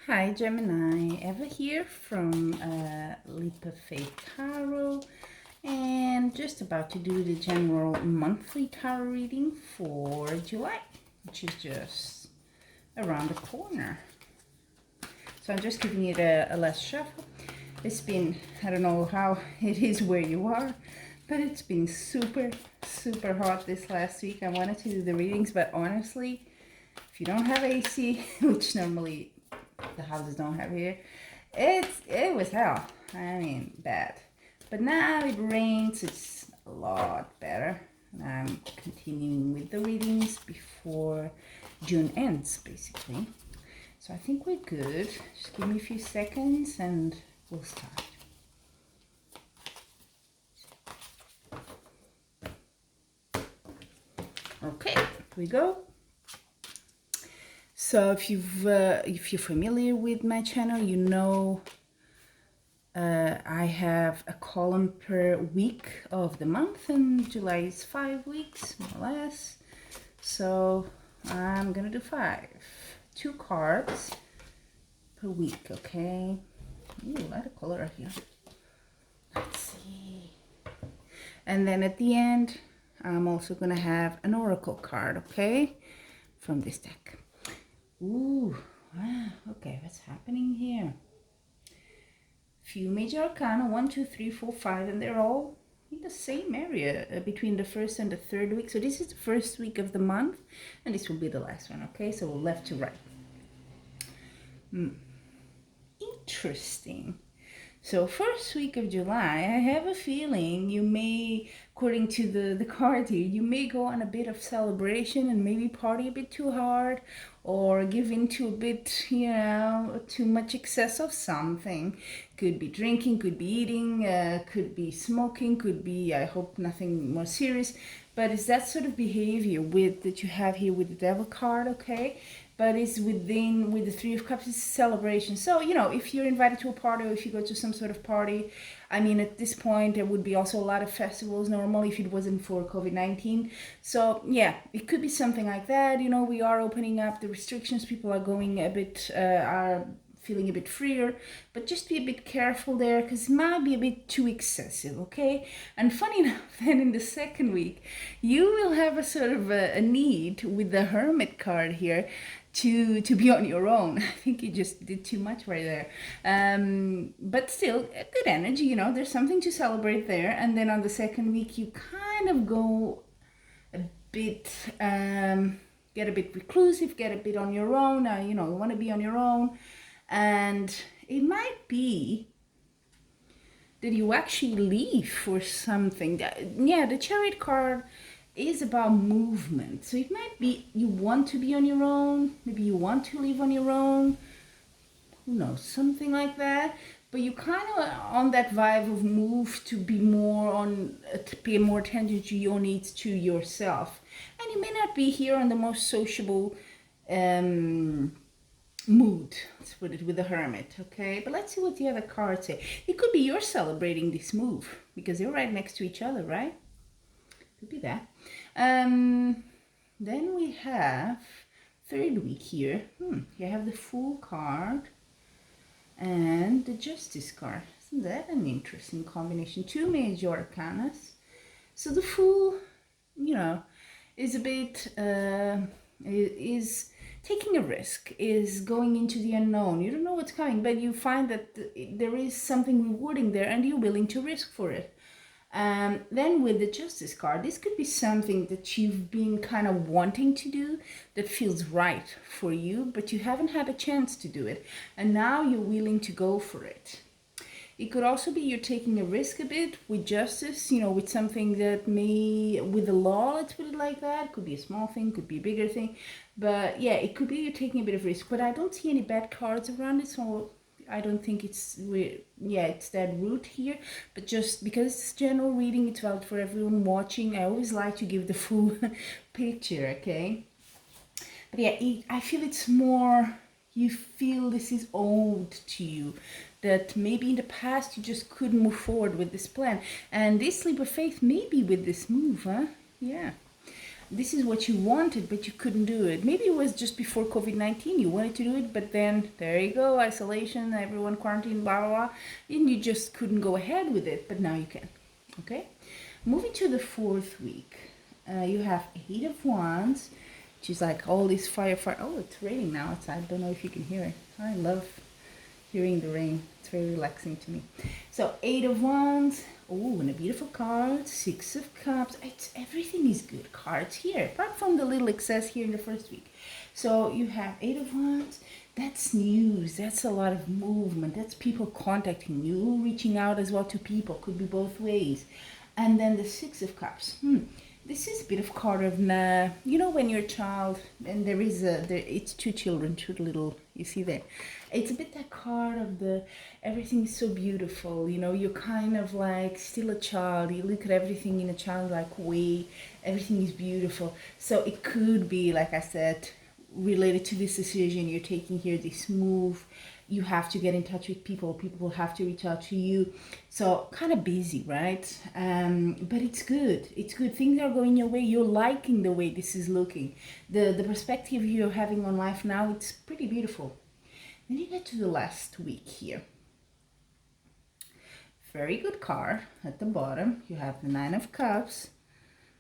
Hi Gemini, Eva here from Leap of Faith Tarot, and just about to do the general monthly tarot reading for July, which is just around the corner. So I'm just giving it a last shuffle. It's been, I don't know how it is where you are, but it's been super hot this last week. I wanted to do the readings, but honestly, if you don't have AC, which normally the houses don't have here, it was hell. I mean, bad. But now it rains, it's a lot better. And I'm continuing with the readings before June ends, basically. So I think we're good. Just give me a few seconds and we'll start. Okay, here we go. So if you're familiar with my channel, you know I have a column per week of the month, and July is 5 weeks, more or less. So I'm gonna do 2 cards per week, okay? Ooh, a lot of color here. Let's see. And then at the end, I'm also gonna have an oracle card, okay? From this deck. Ooh, wow, okay, what's happening here? Few major arcana, 1, 2, 3, 4, 5, and they're all in the same area between the first and the third week. So this is the first week of the month, and this will be the last one, okay? So left to right. Interesting. So first week of July, I have a feeling you may, according to the card here, you may go on a bit of celebration and maybe party a bit too hard, or give into a bit, you know, too much excess of something. Could be drinking, could be eating, could be smoking, could be, I hope nothing more serious, but it's that sort of behavior that you have here with the Devil card, okay? But it's with the Three of Cups, it's a celebration. So, you know, if you're invited to a party or if you go to some sort of party, I mean, at this point, there would be also a lot of festivals normally if it wasn't for COVID-19. So, yeah, it could be something like that. You know, we are opening up the restrictions. People are going a bit, are feeling a bit freer, but just be a bit careful there because it might be a bit too excessive, okay? And funny enough, then in the second week, you will have a sort of a need with the Hermit card here to be on your own. I think you just did too much right there. But still, a good energy, you know, there's something to celebrate there. And then on the second week, you kind of go a bit, get a bit reclusive, get a bit on your own. You know, you want to be on your own. And it might be that you actually leave for something. Yeah, the Chariot card is about movement. So it might be you want to be on your own. Maybe you want to live on your own. Who knows? Something like that. But you kind of on that vibe of move to be more on, to pay more attention to your needs, to yourself. And you may not be here on the most sociable mood, let's put it, with the Hermit, okay? But let's see what the other cards say. It could be you're celebrating this move because they're right next to each other, right? Could be that. Then we have third week here. You have the Fool card and the Justice card. Isn't that an interesting combination? 2 major arcanas. So the Fool, you know, is a bit, is taking a risk, is going into the unknown. You don't know what's coming, but you find that there is something rewarding there and you're willing to risk for it. Then with the Justice card, this could be something that you've been kind of wanting to do that feels right for you, but you haven't had a chance to do it. And now you're willing to go for it. It could also be you're taking a risk a bit with justice, you know, with something that may, with the law, let's put it like that. Could be a small thing, could be a bigger thing. But yeah, it could be you're taking a bit of risk. But I don't see any bad cards around it, so I don't think it's that route here. But just because it's general reading, it's valid for everyone watching. I always like to give the full picture, okay? But yeah, I feel it's more, you feel this is owed to you, that maybe in the past you just couldn't move forward with this plan. And this leap of faith maybe with this move, huh? Yeah. this is what you wanted, but you couldn't do it. Maybe it was just before COVID-19, you wanted to do it, but then there you go, isolation, everyone quarantined, blah, blah, blah, and you just couldn't go ahead with it, but now you can, okay? Moving to the fourth week, you have Eight of Wands, which is like all this fire. Oh, it's raining now outside. I don't know if you can hear it. I love hearing the rain. It's very relaxing to me. So Eight of Wands. Oh, and a beautiful card. Six of Cups. Everything is good cards here, apart from the little excess here in the first week. So you have Eight of Wands. That's news. That's a lot of movement. That's people contacting you, reaching out as well to people. Could be both ways. And then the Six of Cups. This is a bit of card of, you know, when you're a child, and it's two children, two little, you see there. It's a bit that card of everything is so beautiful, you know, you're kind of like still a child. You look at everything in a childlike way. Everything is beautiful. So it could be, like I said, related to this decision you're taking here, this move. You have to get in touch with people. People will have to reach out to you. So kind of busy, right? But it's good. It's good. Things are going your way. You're liking the way this is looking. The perspective you're having on life now, it's pretty beautiful. Then you get to the last week here. Very good card at the bottom. You have the Nine of Cups.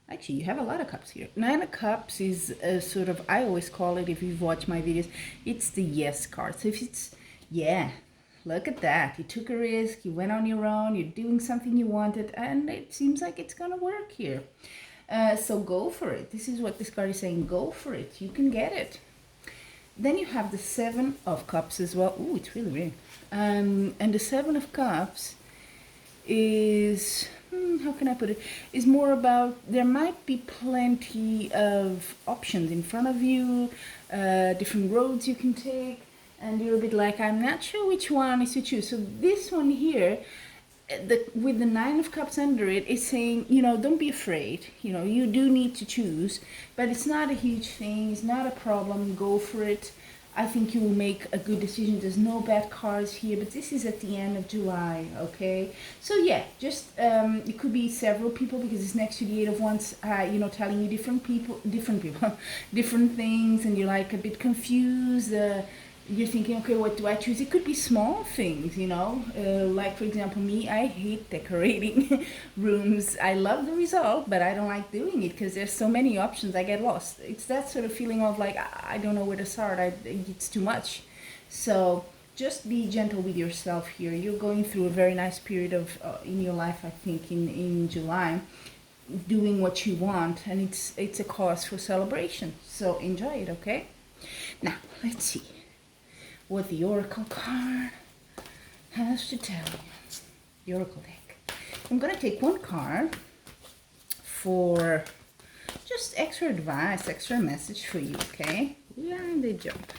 Actually, you have a lot of cups here. Nine of Cups is a sort of, I always call it, if you've watched my videos, it's the yes card. So if it's, yeah, look at that. You took a risk, you went on your own, you're doing something you wanted, and it seems like it's gonna work here. So go for it. This is what this card is saying. Go for it. You can get it. Then you have the Seven of Cups as well. Ooh, it's really raining. And the Seven of Cups is, how can I put it? Is more about, there might be plenty of options in front of you, different roads you can take, and you're a bit like, I'm not sure which one is to choose. So this one here, with the Nine of Cups under it, is saying, you know, don't be afraid. You know, you do need to choose, but it's not a huge thing. It's not a problem. Go for it. I think you will make a good decision. There's no bad cards here, but this is at the end of July, okay? So yeah, just, it could be several people because it's next to the Eight of Wands, you know, telling you different people, different things, and you're like a bit confused. You're thinking, okay, what do I choose? It could be small things, you know, like for example, me, I hate decorating rooms. I love the result, but I don't like doing it because there's so many options. I get lost. It's that sort of feeling of like, I don't know where to start. It's too much. So just be gentle with yourself here. You're going through a very nice period of in your life, I think, in July, doing what you want, and it's a cause for celebration. So enjoy it, okay? Now, let's see what the Oracle card has to tell you. The Oracle deck. I'm going to take one card for just extra advice, extra message for you, okay? We are in the jump.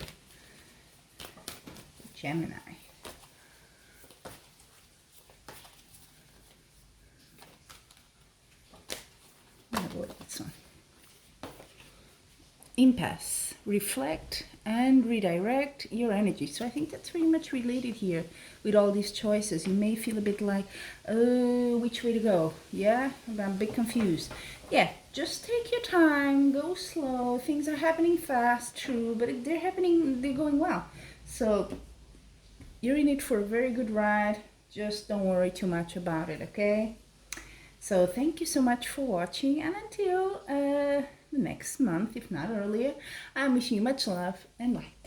Gemini. I'll avoid this one. Impasse. Reflect and redirect your energy. So I think that's very much related here with all these choices. You may feel a bit like, oh, which way to go? Yeah, I'm a bit confused. Yeah, just take your time, go slow. Things are happening fast, true, but they're happening, they're going well. So you're in it for a very good ride. Just don't worry too much about it, okay? So thank you so much for watching, and until next month, if not earlier, I'm wishing you much love and light.